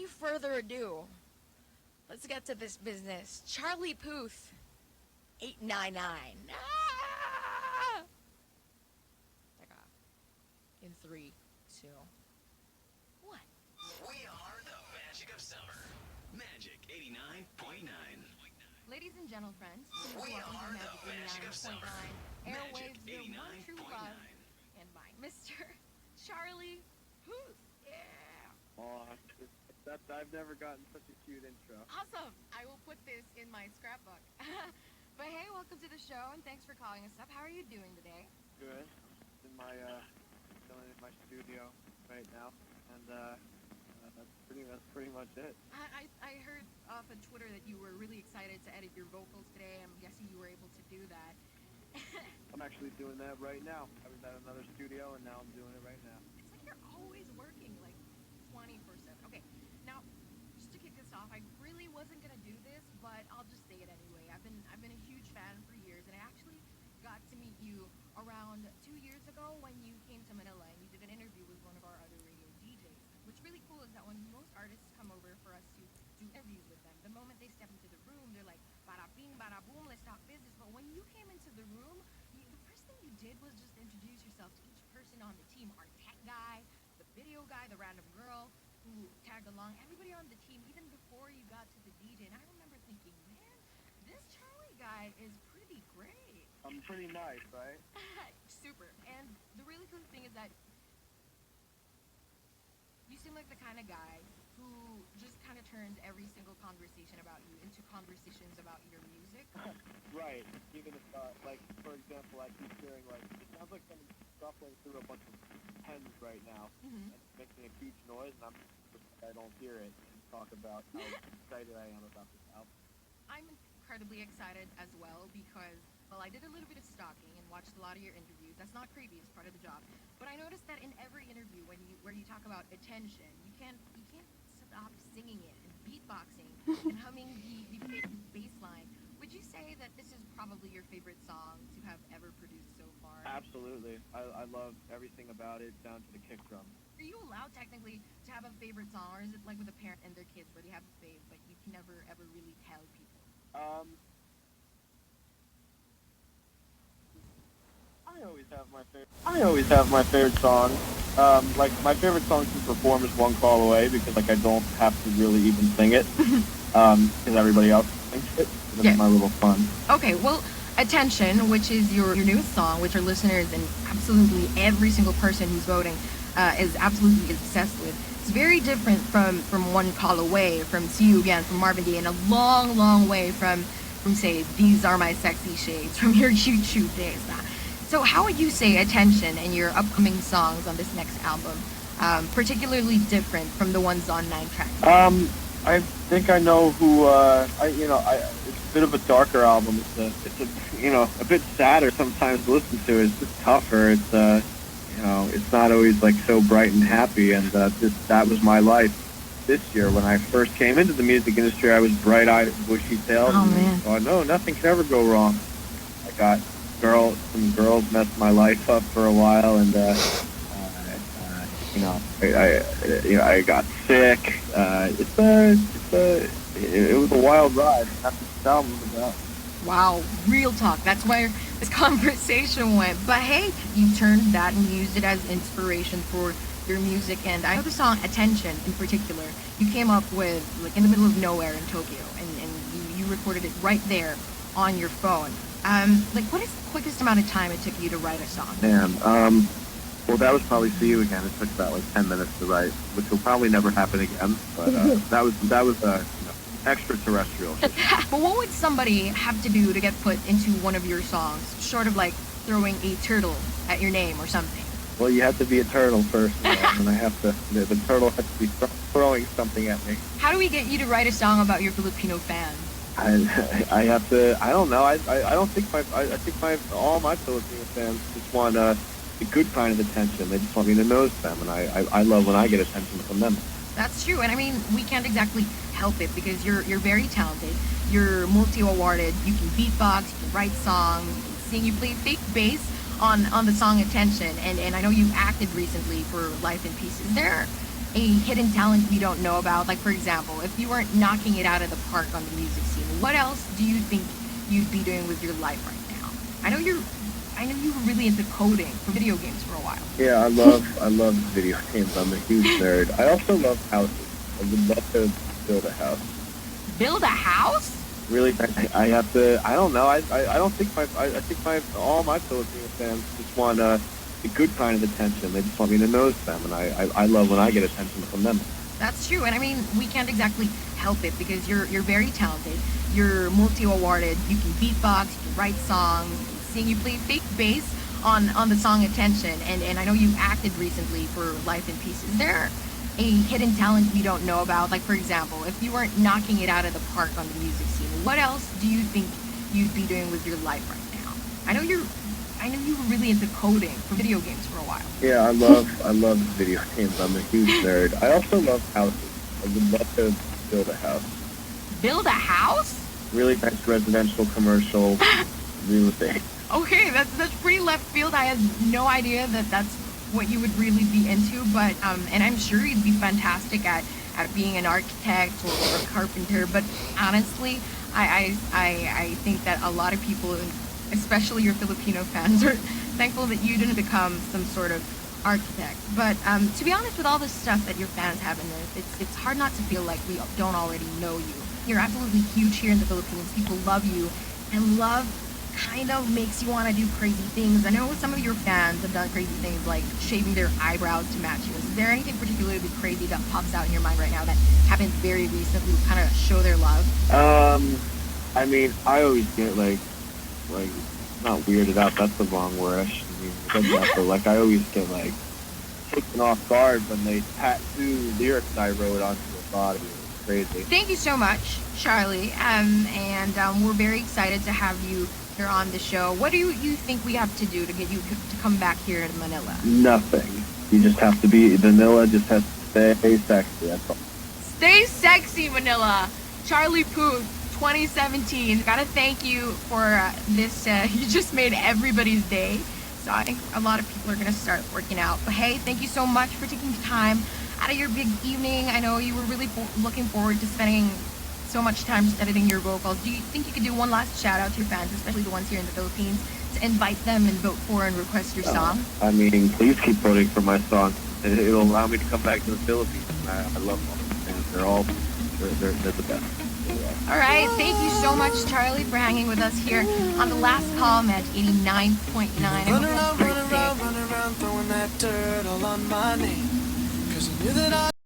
further ado, let's get to this business. Charlie Puth, 899. Take off. In 3, 2, 1. We are the magic of summer. Magic 89.9. Ladies and gentlemen, friends, We welcome are to the magic of summer. 89.9 Magic Airwaves, your one true 89.9. love, and mine, Mr. Charlie Puth. Yeah. Aw, I've never gotten such a cute intro. Awesome. I will put this in my scrapbook. But hey, welcome to the show, and thanks for calling us up. How are you doing today? Good. In my chilling in my studio right now, and that's pretty much it. I heard off of Twitter that you were really excited to edit your vocals today. I'm guessing you were able to do that. I'm actually doing that right now. I was at another studio, and now I'm doing it right now. It's like you're always working, like 24/7. Okay, now just to kick this off, I really wasn't gonna do this, but I'll just say it anyway. I've been a huge fan for years, and I actually got to meet you around 2 years ago when you came to Manila and you did an interview with one of our other radio DJs. What's really cool is that when most artists come over for us to do interviews with them, the moment they step into the room, they're like, bada bing, bada boom, let's talk business. But when you came into the room, the first thing you did was just introduce yourself to each person on the team. Our tech guy, the video guy, the random girl who tagged along, everybody on the team, even before you got to the DJ. And I remember thinking, man, this Charlie guy is pretty great. I'm pretty nice, right? Super. And the really cool thing is that you seem like the kind of guy who just kind of turns every single conversation about you into conversations about your music. Right. Even if, like, for example, I keep hearing, like, it sounds like someone's shuffling through a bunch of pens right now, and it's making a huge noise, and I don't hear it, and talk about how excited I am about this album. I'm incredibly excited as well because, well, I did a little bit of stalking and watched a lot of your interviews. That's not creepy; it's part of the job. But I noticed that in every interview, where you talk about attention, you can't stop singing it and beatboxing and humming the bass line. Would you say that this is probably your favorite song to have ever produced so far? Absolutely. I love everything about it, down to the kick drum. Are you allowed technically to have a favorite song, or is it like with a parent and their kids where they have a fave, but you can never ever really tell people? I always have my favorite song. Like my favorite song to perform is "One Call Away" because like I don't have to really even sing it, because everybody else sings it. So that's my little fun. Okay, well, Attention, which is your newest song, which our listeners and absolutely every single person who's voting is absolutely obsessed with. It's very different from One Call Away, from See You Again, from Marvin Gaye, and a long, long way from say, These Are My Sexy Shades, from your YouTube days. So how would you say Attention and your upcoming songs on this next album particularly different from the ones on 9 Track? I think I know who. It's a bit of a darker album. It's a bit sadder sometimes to listen to. It's just tougher. It's it's not always like so bright and happy. And that was my life this year when I first came into the music industry. I was bright-eyed and bushy-tailed. Oh man! Oh no, nothing can ever go wrong. I got some girls messed my life up for a while, and I got sick. It was a wild ride. That's what this album was about. Wow, real talk. That's where this conversation went. But hey, you turned that and used it as inspiration for your music. And I know the song Attention in particular, you came up with like in the middle of nowhere in Tokyo, and you recorded it right there on your phone. What is the quickest amount of time it took you to write a song? Man, well, that was probably See You Again. It took about like 10 minutes to write, which will probably never happen again. But that was extraterrestrial. But what would somebody have to do to get put into one of your songs, short of like throwing a turtle at your name or something? Well, you have to be a turtle first, and the turtle has to be throwing something at me. How do we get you to write a song about your Filipino fans? I have to. I don't know. I don't think all my Filipino fans just want the good kind of attention. They just want me to notice them, and I love when I get attention from them. That's true, and I mean we can't exactly help it because you're very talented. You're multi-awarded. You can beatbox, you can write songs, you can sing. You play fake bass on the song Attention, and I know you've acted recently for Life in Peace. Is there a hidden talent we don't know about? Like, for example, if you weren't knocking it out of the park on the music scene, what else do you think you'd be doing with your life right now? I know you were really into coding for video games for a while. Yeah, I love video games. I'm a huge nerd. I also love houses. I would love to build a house. Build a house? Really, I have to. I don't know. I don't think all my Filipino fans just want the good kind of attention. They just want me to notice them, and I love when I get attention from them. That's true, and I mean, we can't exactly help it because you're very talented. You're multi-awarded. You can beatbox, you can write songs, you can sing. You play fake bass on the song Attention, and I know you acted recently for Life in Peace. Is there a hidden talent we don't know about? Like, for example, if you weren't knocking it out of the park on the music scene, what else do you think you'd be doing with your life right now? I know you were really into coding for video games for a while. Yeah, I love video games. I'm a huge nerd. I also love houses. I would love to build a house. Build a house? Really nice residential, commercial, real estate. Okay, that's pretty left field. I had no idea that that's what you would really be into, but and I'm sure you'd be fantastic at being an architect or a carpenter. But honestly, I think that a lot of people, especially your Filipino fans, are thankful that you didn't become some sort of architect. But to be honest, with all the stuff that your fans have in there, it's hard not to feel like we don't already know you. You're absolutely huge here in the Philippines. People love you, and love kind of makes you want to do crazy things. I know some of your fans have done crazy things like shaving their eyebrows to match you. Is there anything particularly crazy that pops out in your mind right now that happened very recently to kind of show their love? I mean, I always get like not weirded out. That's the wrong word. I shouldn't even say that, but like I always get like taken off guard when they tattoo lyrics I wrote onto their body. It's crazy. Thank you so much, Charlie. We're very excited to have you here on the show. What do you think we have to do to get you to come back here to Manila? Nothing. You just have to be vanilla. Just has to stay sexy. That's all. Stay sexy, Manila. Charlie Puth, 2017. Gotta thank you for this. You just made everybody's day. So I think a lot of people are gonna start working out. But hey, thank you so much for taking time out of your big evening. I know you were really looking forward to spending so much time just editing your vocals. Do you think you could do one last shout out to your fans, especially the ones here in the Philippines, to invite them and vote for and request your song? I mean, please keep voting for my song. It'll allow me to come back to the Philippines. I love all the fans. They're the best. All right, thank you so much, Charlie, for hanging with us here on the last call at 89.9. Run around, throwing that dirt all on my name. 'Cause I knew that